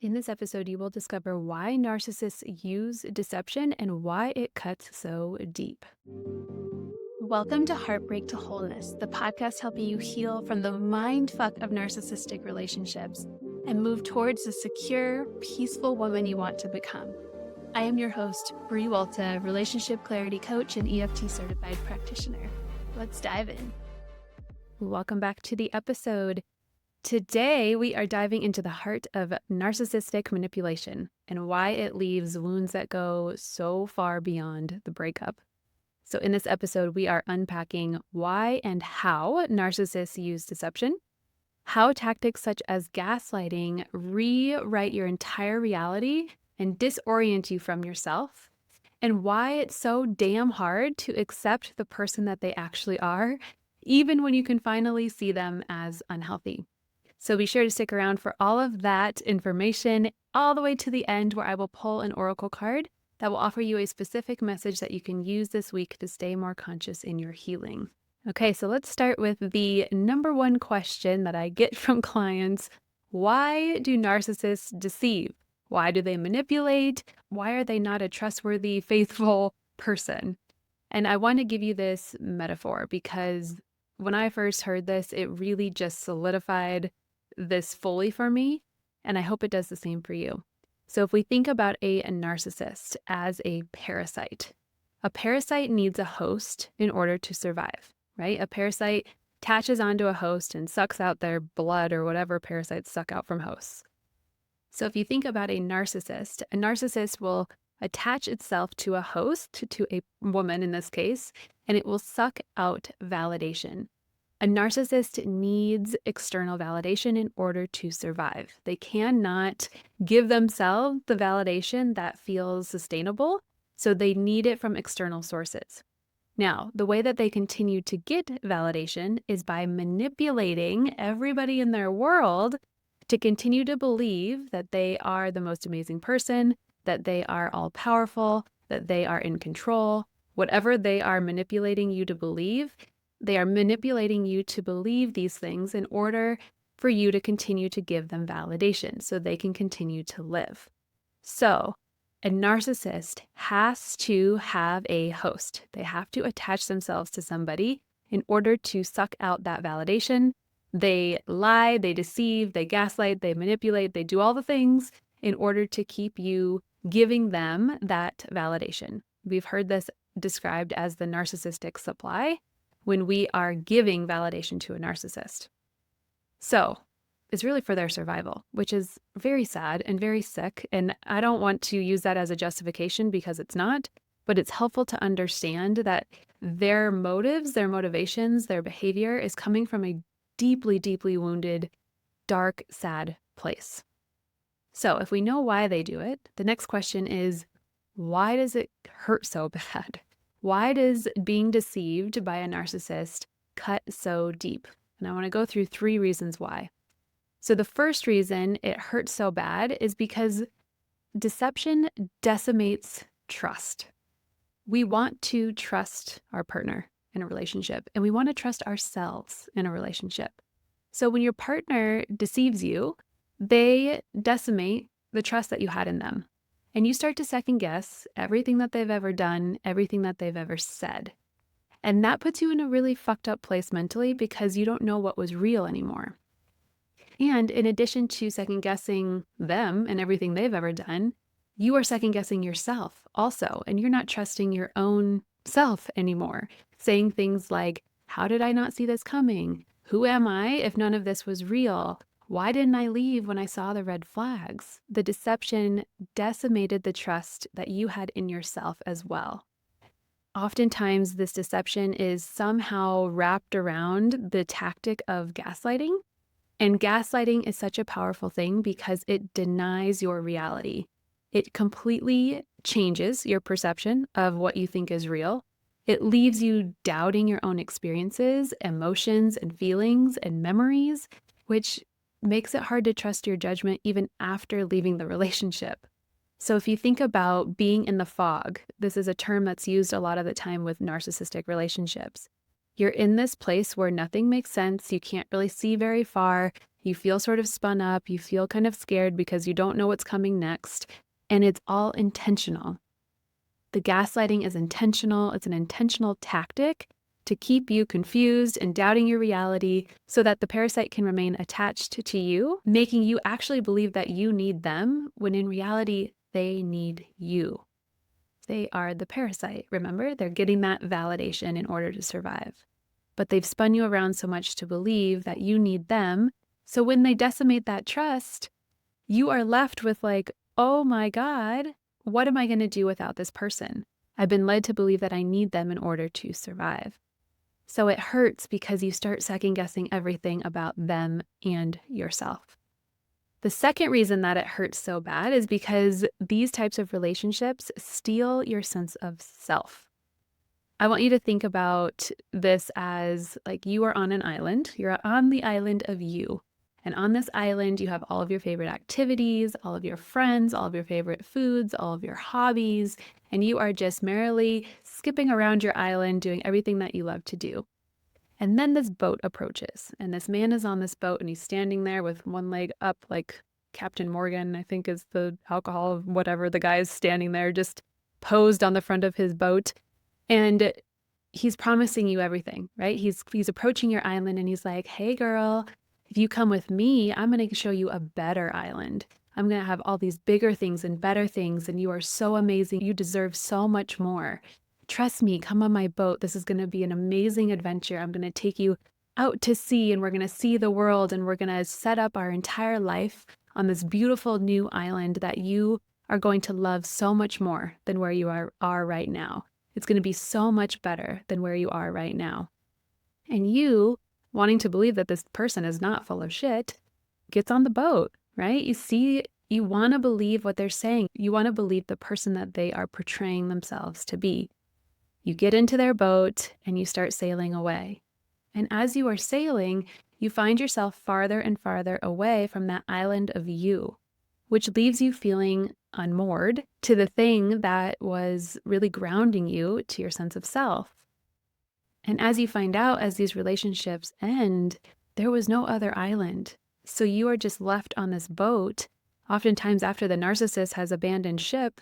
In this episode, you will discover why narcissists use deception and why it cuts so deep. Welcome to Heartbreak to Wholeness, the podcast helping you heal from the mindfuck of narcissistic relationships and move towards the secure, peaceful woman you want to become. I am your host, Brie Walta, relationship clarity coach and EFT certified practitioner. Let's dive in. Welcome back to the episode. Today, we are diving into the heart of narcissistic manipulation and why it leaves wounds that go so far beyond the breakup. So in this episode, we are unpacking why and how narcissists use deception, how tactics such as gaslighting rewrite your entire reality and disorient you from yourself, and why it's so damn hard to accept the person that they actually are, even when you can finally see them as unhealthy. So be sure to stick around for all of that information all the way to the end, where I will pull an oracle card that will offer you a specific message that you can use this week to stay more conscious in your healing. Okay, so let's start with the number one question that I get from clients. Why do narcissists deceive? Why do they manipulate? Why are they not a trustworthy, faithful person? And I want to give you this metaphor because when I first heard this, it really just solidified this fully for me, and I hope it does the same for you. So if we think about a narcissist as a parasite needs a host in order to survive, right? A parasite attaches onto a host and sucks out their blood or whatever parasites suck out from hosts. So if you think about a narcissist will attach itself to a host, to a woman in this case, and it will suck out validation. A narcissist needs external validation in order to survive. They cannot give themselves the validation that feels sustainable, so they need it from external sources. Now, the way that they continue to get validation is by manipulating everybody in their world to continue to believe that they are the most amazing person, that they are all-powerful, that they are in control. Whatever they are manipulating you to believe, they are manipulating you to believe these things in order for you to continue to give them validation so they can continue to live. So, a narcissist has to have a host. They have to attach themselves to somebody in order to suck out that validation. They lie, they deceive, they gaslight, they manipulate, they do all the things in order to keep you giving them that validation. We've heard this described as the narcissistic supply when we are giving validation to a narcissist. So it's really for their survival, which is very sad and very sick. And I don't want to use that as a justification because it's not, but it's helpful to understand that their motives, their motivations, their behavior is coming from a deeply, deeply wounded, dark, sad place. So if we know why they do it, the next question is, why does it hurt so bad? Why does being deceived by a narcissist cut so deep? And I want to go through 3 reasons why. So the first reason it hurts so bad is because deception decimates trust. We want to trust our partner in a relationship, and we want to trust ourselves in a relationship. So when your partner deceives you, they decimate the trust that you had in them. And you start to second guess everything that they've ever done, everything that they've ever said. And that puts you in a really fucked up place mentally because you don't know what was real anymore. And in addition to second guessing them and everything they've ever done, you are second guessing yourself also. And you're not trusting your own self anymore, saying things like, how did I not see this coming? Who am I if none of this was real? Why didn't I leave when I saw the red flags? The deception decimated the trust that you had in yourself as well. Oftentimes, this deception is somehow wrapped around the tactic of gaslighting. And gaslighting is such a powerful thing because it denies your reality. It completely changes your perception of what you think is real. It leaves you doubting your own experiences, emotions, and feelings and memories, which makes it hard to trust your judgment even after leaving the relationship. So if you think about being in the fog, this is a term that's used a lot of the time with narcissistic relationships. You're in this place where nothing makes sense. You can't really see very far. You feel sort of spun up. You feel kind of scared because you don't know what's coming next. And it's all intentional. The gaslighting is intentional. It's an intentional tactic to keep you confused and doubting your reality so that the parasite can remain attached to you, making you actually believe that you need them when in reality, they need you. They are the parasite. Remember, they're getting that validation in order to survive. But they've spun you around so much to believe that you need them. So when they decimate that trust, you are left with like, oh my God, what am I going to do without this person? I've been led to believe that I need them in order to survive. So it hurts because you start second guessing everything about them and yourself. The second reason that it hurts so bad is because these types of relationships steal your sense of self. I want you to think about this as like you are on an island. You're on the island of you. And on this island, you have all of your favorite activities, all of your friends, all of your favorite foods, all of your hobbies, and you are just merrily skipping around your island doing everything that you love to do. And then this boat approaches, and this man is on this boat, and he's standing there with one leg up like Captain Morgan, I think is the alcohol, whatever. The guy is standing there just posed on the front of his boat, and he's promising you everything, right? He's approaching your island, and he's like, hey, girl, if you come with me, I'm going to show you a better island. I'm going to have all these bigger things and better things, and you are so amazing. You deserve so much more. Trust me, come on my boat. This is going to be an amazing adventure. I'm going to take you out to sea, and we're going to see the world, and we're going to set up our entire life on this beautiful new island that you are going to love so much more than where you are right now. It's going to be so much better than where you are right now. And you, wanting to believe that this person is not full of shit, gets on the boat, right? You want to believe what they're saying. You want to believe the person that they are portraying themselves to be. You get into their boat and you start sailing away. And as you are sailing, you find yourself farther and farther away from that island of you, which leaves you feeling unmoored to the thing that was really grounding you to your sense of self. And as you find out, as these relationships end, there was no other island. So you are just left on this boat, oftentimes after the narcissist has abandoned ship,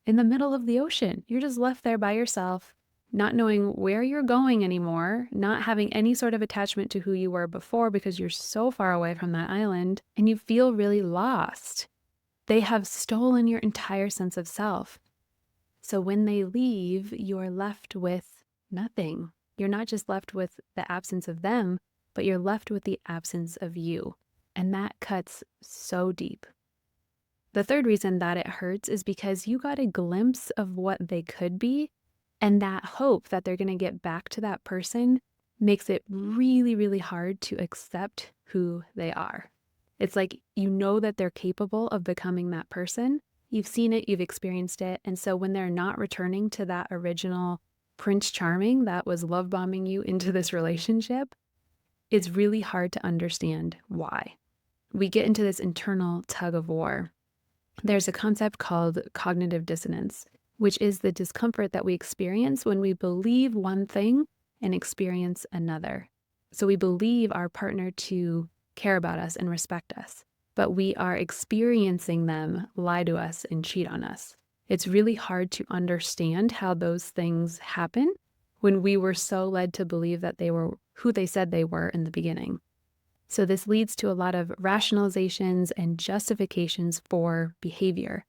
in the middle of the ocean. You're just left there by yourself, not knowing where you're going anymore, not having any sort of attachment to who you were before because you're so far away from that island, and you feel really lost. They have stolen your entire sense of self. So when they leave, you're left with nothing. You're not just left with the absence of them, but you're left with the absence of you. And that cuts so deep. The third reason that it hurts is because you got a glimpse of what they could be, and that hope that they're going to get back to that person makes it really, really hard to accept who they are. It's like you know that they're capable of becoming that person. You've seen it, you've experienced it, and so when they're not returning to that original Prince Charming that was love bombing you into this relationship, it's really hard to understand why. We get into this internal tug of war. There's a concept called cognitive dissonance, which is the discomfort that we experience when we believe one thing and experience another. So we believe our partner to care about us and respect us, but we are experiencing them lie to us and cheat on us. It's really hard to understand how those things happen when we were so led to believe that they were who they said they were in the beginning. So this leads to a lot of rationalizations and justifications for behavior.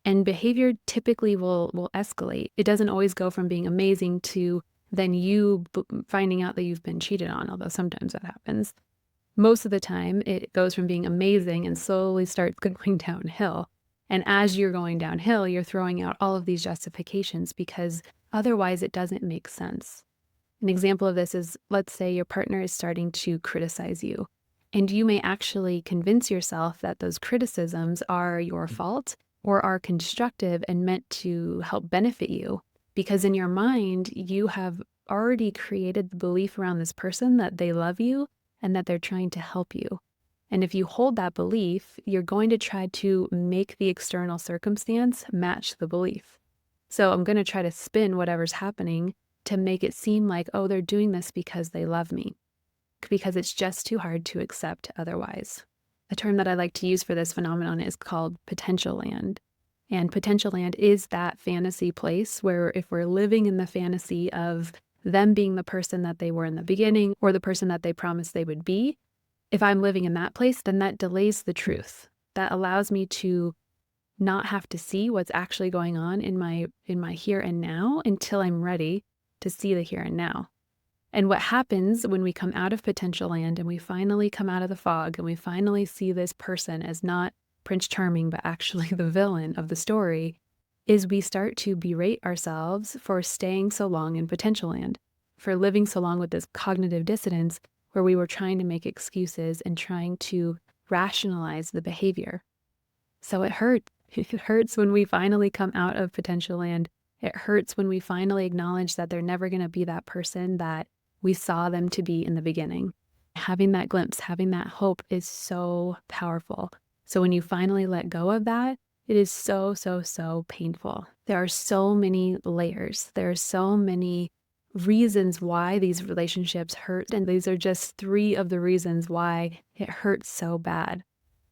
And behavior typically will escalate. It doesn't always go from being amazing to then you finding out that you've been cheated on, although sometimes that happens. Most of the time, it goes from being amazing and slowly starts going downhill. And as you're going downhill, you're throwing out all of these justifications because otherwise it doesn't make sense. An example of this is, let's say your partner is starting to criticize you, and you may actually convince yourself that those criticisms are your fault or are constructive and meant to help benefit you, because in your mind, you have already created the belief around this person that they love you and that they're trying to help you. And if you hold that belief, you're going to try to make the external circumstance match the belief. So I'm going to try to spin whatever's happening to make it seem like, oh, they're doing this because they love me, because it's just too hard to accept otherwise. A term that I like to use for this phenomenon is called potential land. And potential land is that fantasy place where if we're living in the fantasy of them being the person that they were in the beginning or the person that they promised they would be, if I'm living in that place, then that delays the truth. That allows me to not have to see what's actually going on in my here and now until I'm ready to see the here and now. And what happens when we come out of potential land and we finally come out of the fog and we finally see this person as not Prince Charming, but actually the villain of the story, is we start to berate ourselves for staying so long in potential land, for living so long with this cognitive dissonance where we were trying to make excuses and trying to rationalize the behavior. So it hurts. It hurts when we finally come out of potential land. It hurts when we finally acknowledge that they're never going to be that person that we saw them to be in the beginning. Having that glimpse, having that hope is so powerful. So when you finally let go of that, it is so, so, so painful. There are so many layers. There are so many reasons why these relationships hurt. And these are just 3 of the reasons why it hurts so bad.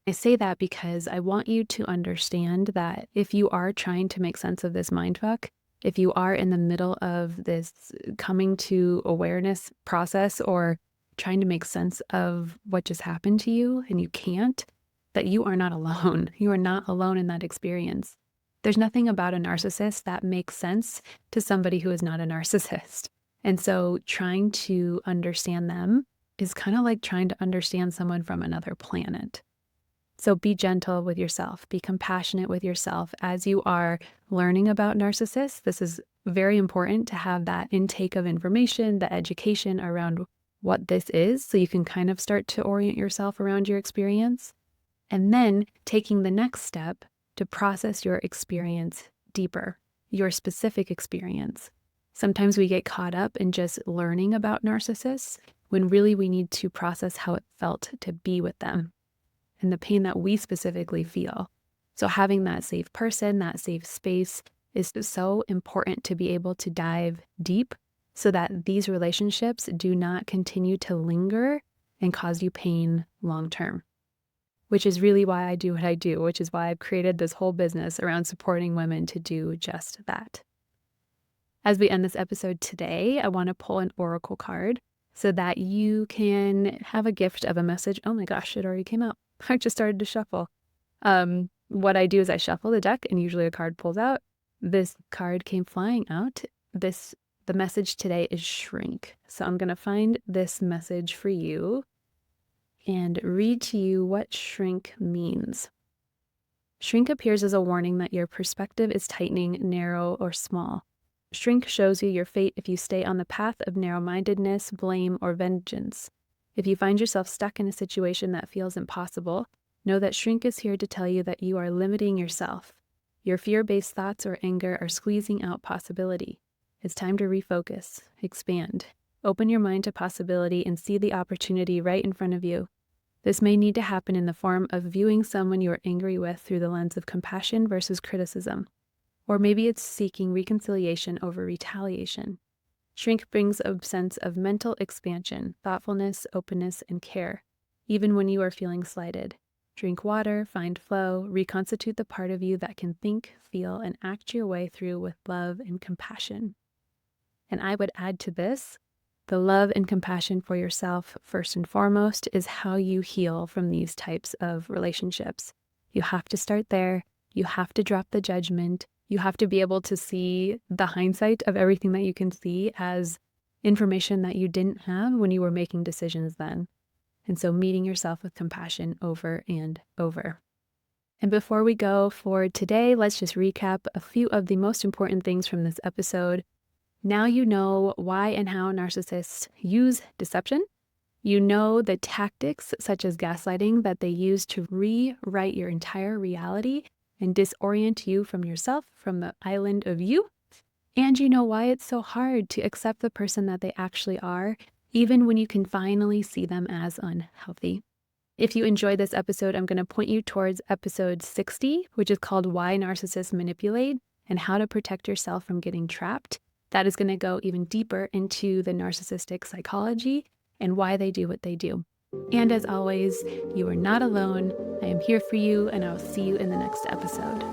I say that because I want you to understand that if you are trying to make sense of this mindfuck, if you are in the middle of this coming to awareness process or trying to make sense of what just happened to you and you can't, that you are not alone. You are not alone in that experience. There's nothing about a narcissist that makes sense to somebody who is not a narcissist. And so trying to understand them is kind of like trying to understand someone from another planet. So be gentle with yourself, be compassionate with yourself as you are learning about narcissists. This is very important to have that intake of information, the education around what this is, so you can kind of start to orient yourself around your experience. And then taking the next step to process your experience deeper, your specific experience. Sometimes we get caught up in just learning about narcissists when really we need to process how it felt to be with them and the pain that we specifically feel. So having that safe person, that safe space is so important to be able to dive deep so that these relationships do not continue to linger and cause you pain long term, which is really why I do what I do, which is why I've created this whole business around supporting women to do just that. As we end this episode today, I want to pull an oracle card so that you can have a gift of a message. Oh my gosh, it already came out. I just started to shuffle. What I do is I shuffle the deck and usually a card pulls out. This card came flying out. The message today is shrink. So I'm going to find this message for you and read to you what shrink means. Shrink appears as a warning that your perspective is tightening, narrow, or small. Shrink shows you your fate if you stay on the path of narrow-mindedness, blame, or vengeance. If you find yourself stuck in a situation that feels impossible, know that shrink is here to tell you that you are limiting yourself. Your fear-based thoughts or anger are squeezing out possibility. It's time to refocus, expand, open your mind to possibility and see the opportunity right in front of you. This may need to happen in the form of viewing someone you are angry with through the lens of compassion versus criticism. Or maybe it's seeking reconciliation over retaliation. Shrink brings a sense of mental expansion, thoughtfulness, openness, and care, even when you are feeling slighted. Drink water, find flow, reconstitute the part of you that can think, feel, and act your way through with love and compassion. And I would add to this, the love and compassion for yourself, first and foremost, is how you heal from these types of relationships. You have to start there. You have to drop the judgment. You have to be able to see the hindsight of everything that you can see as information that you didn't have when you were making decisions then. And so meeting yourself with compassion over and over. And before we go for today, let's just recap a few of the most important things from this episode. Now you know why and how narcissists use deception. You know the tactics such as gaslighting that they use to rewrite your entire reality and disorient you from yourself, from the island of you. And you know why it's so hard to accept the person that they actually are, even when you can finally see them as unhealthy. If you enjoyed this episode, I'm going to point you towards episode 60, which is called Why Narcissists Manipulate and How to Protect Yourself from Getting Trapped. That is going to go even deeper into the narcissistic psychology and why they do what they do. And as always, you are not alone. I am here for you, and I'll see you in the next episode.